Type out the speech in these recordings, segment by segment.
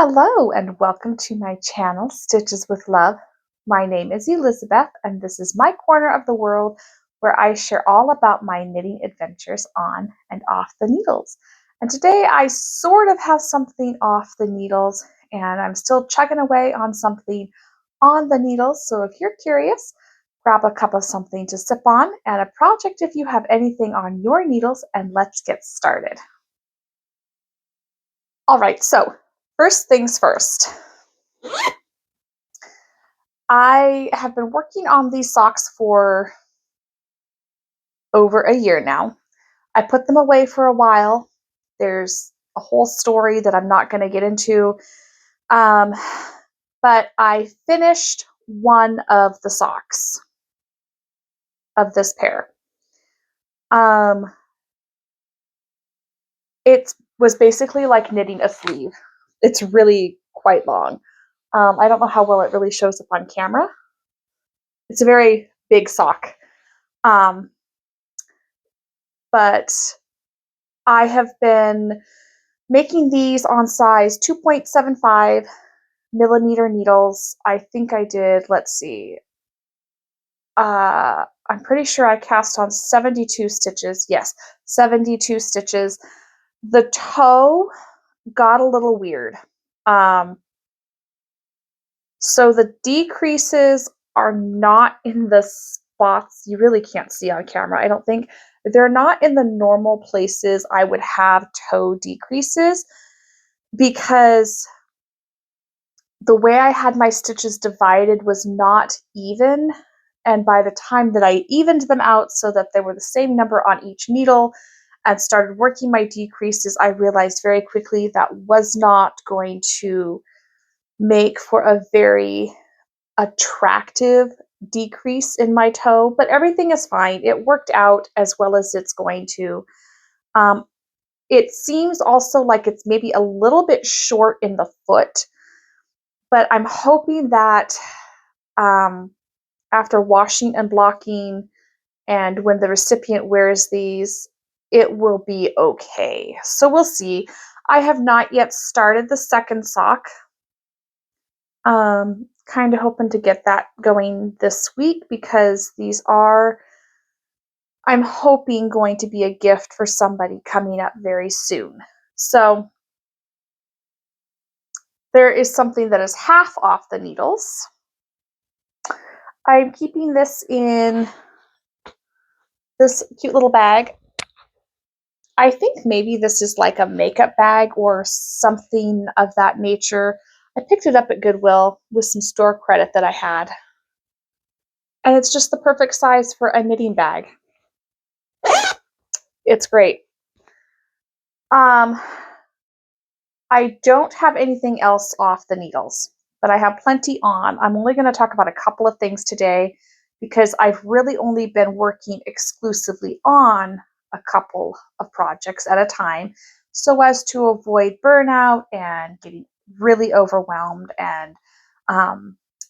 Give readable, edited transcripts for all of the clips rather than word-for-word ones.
Hello and welcome to my channel, Stitches with Love. My name is Elizabeth and this is my corner of the world where I share all about my knitting adventures on and off the needles. And today I sort of have something off the needles and I'm still chugging away on something on the needles. So if you're curious, grab a cup of something to sip on and a project if you have anything on your needles, and let's get started. All right, so first things first. I have been working on these socks for over a year now. I put them away for a while. There's a whole story that I'm not going to get into. Um, but I finished one of the socks of this pair. It was basically like knitting a sleeve. It's really quite long. I don't know how well it really shows up on camera. It's a very big sock. But I have been making these on size 2.75 millimeter needles. I think I did, let's see, I'm pretty sure I cast on 72 stitches. Yes, 72 stitches. The toe got a little weird. So the decreases are not in the spots you really can't see on camera, I don't think. They're not in the normal places I would have toe decreases, because the way I had my stitches divided was not even, and by the time that I evened them out so that they were the same number on each needle and started working my decreases, I realized very quickly that was not going to make for a very attractive decrease in my toe, but everything is fine. It worked out as well as it's going to. It seems also like it's maybe a little bit short in the foot, but I'm hoping that after washing and blocking and when the recipient wears these, it will be okay. So we'll see. I have not yet started the second sock. Kind of hoping to get that going this week because these are, I'm hoping, going to be a gift for somebody coming up very soon. So there is something that is half off the needles. I'm keeping this in this cute little bag. I think maybe this is like a makeup bag or something of that nature. I picked it up at Goodwill with some store credit that I had. And it's just the perfect size for a knitting bag. It's great. I don't have anything else off the needles, but I have plenty on. I'm only going to talk about a couple of things today because I've really only been working exclusively on a couple of projects at a time so as to avoid burnout and getting really overwhelmed and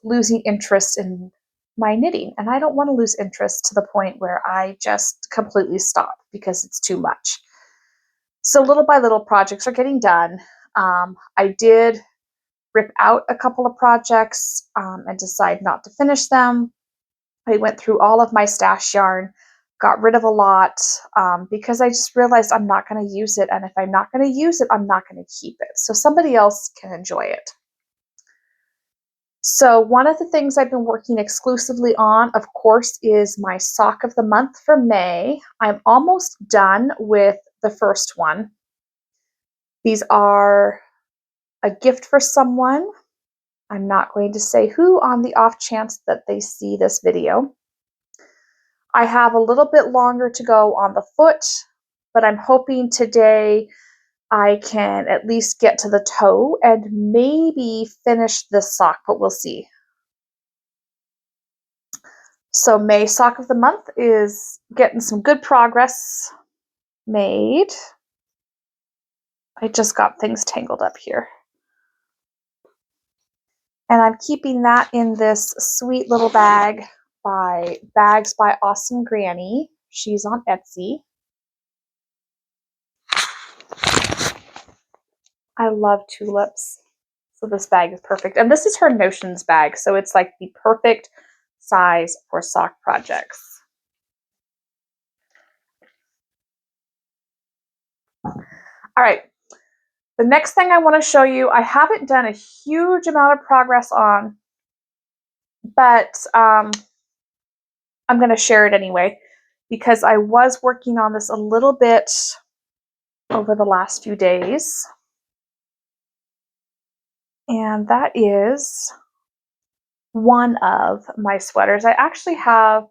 losing interest in my knitting. And I don't want to lose interest to the point where I just completely stop because it's too much. So little by little, projects are getting done. I did rip out a couple of projects and decide not to finish them. I went through all of my stash yarn, got rid of a lot because I just realized I'm not going to use it. And if I'm not going to use it, I'm not going to keep it. So somebody else can enjoy it. So one of the things I've been working exclusively on, of course, is my sock of the month for May. I'm almost done with the first one. These are a gift for someone. I'm not going to say who on the off chance that they see this video. I have a little bit longer to go on the foot, but I'm hoping today I can at least get to the toe and maybe finish this sock, but we'll see. So May sock of the month is getting some good progress made. I just got things tangled up here. And I'm keeping that in this sweet little bag by Bags by Awesome Granny. She's on Etsy. I love tulips. So this bag is perfect. And this is her Notions bag. So it's like the perfect size for sock projects. All right. The next thing I want to show you, I haven't done a huge amount of progress on, but I'm going to share it anyway because I was working on this a little bit over the last few days. And that is one of my sweaters. I actually have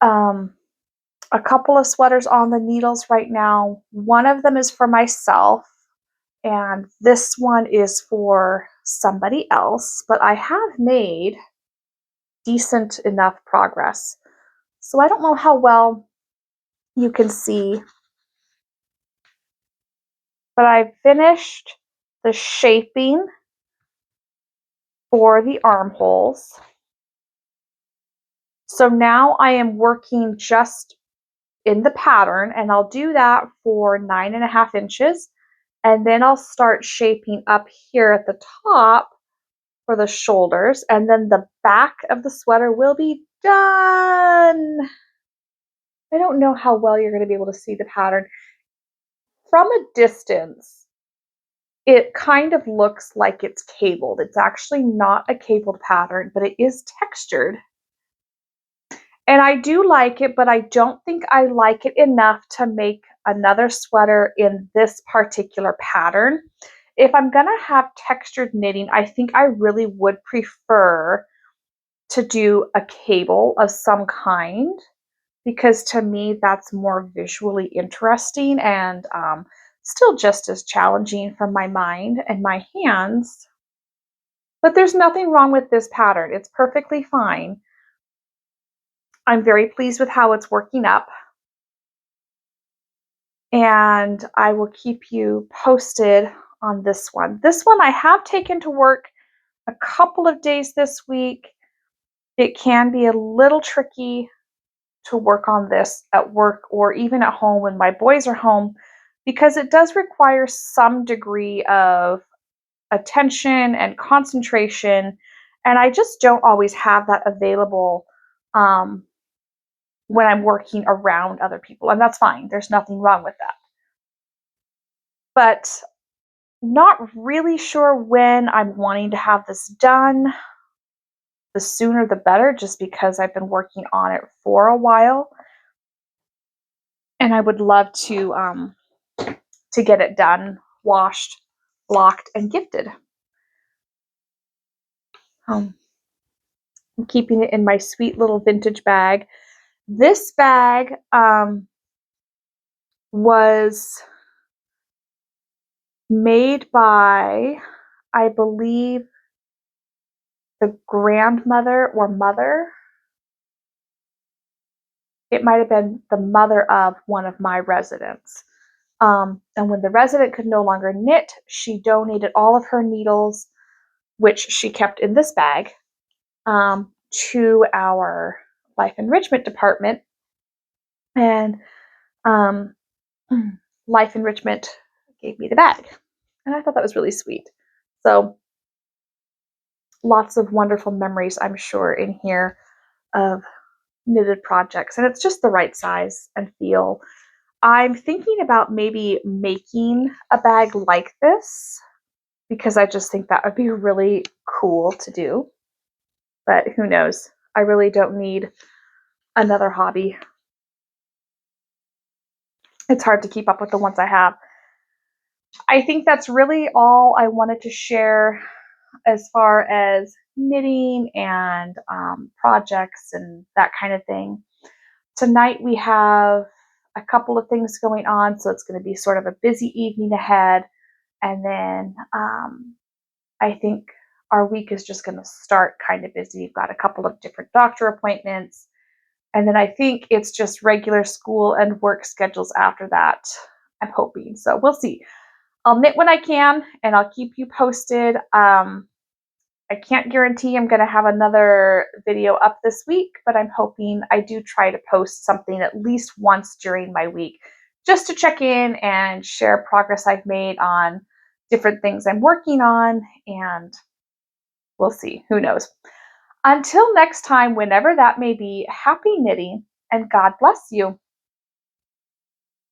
a couple of sweaters on the needles right now. One of them is for myself, and this one is for somebody else, but I have made decent enough progress. So I don't know how well you can see, but I finished the shaping for the armholes. So now I am working just in the pattern, and I'll do that for 9.5 inches. And then I'll start shaping up here at the top for the shoulders, and then the back of the sweater will be done. I don't know how well you're going to be able to see the pattern. From a distance, it kind of looks like it's cabled. It's actually not a cabled pattern, but it is textured. And I do like it, but I don't think I like it enough to make another sweater in this particular pattern. If I'm going to have textured knitting, I think I really would prefer to do a cable of some kind, because to me that's more visually interesting and still just as challenging for my mind and my hands. But there's nothing wrong with this pattern. It's perfectly fine. I'm very pleased with how it's working up. And I will keep you posted on this one. This one I have taken to work a couple of days this week. It can be a little tricky to work on this at work or even at home when my boys are home, because it does require some degree of attention and concentration. And I just don't always have that available when I'm working around other people. And that's fine. There's nothing wrong with that. But not really sure when I'm wanting to have this done. The sooner the better, just because I've been working on it for a while. And I would love to get it done, washed, blocked, and gifted. I'm keeping it in my sweet little vintage bag. This bag was made by, I believe, the grandmother or mother. It might have been the mother of one of my residents. And when the resident could no longer knit, she donated all of her needles, which she kept in this bag, to our life enrichment department. And life enrichment gave me the bag. And I thought that was really sweet. So lots of wonderful memories, I'm sure, in here of knitted projects. And it's just the right size and feel. I'm thinking about maybe making a bag like this, because I just think that would be really cool to do. But who knows? I really don't need another hobby. It's hard to keep up with the ones I have. I think that's really all I wanted to share as far as knitting and projects and that kind of thing. Tonight we have a couple of things going on, so it's going to be sort of a busy evening ahead. And then I think our week is just going to start kind of busy. We've got a couple of different doctor appointments. And then I think it's just regular school and work schedules after that, I'm hoping. So we'll see. I'll knit when I can, and I'll keep you posted. I can't guarantee I'm going to have another video up this week, but I'm hoping I do try to post something at least once during my week, just to check in and share progress I've made on different things I'm working on, and we'll see. Who knows? Until next time, whenever that may be, happy knitting and God bless you.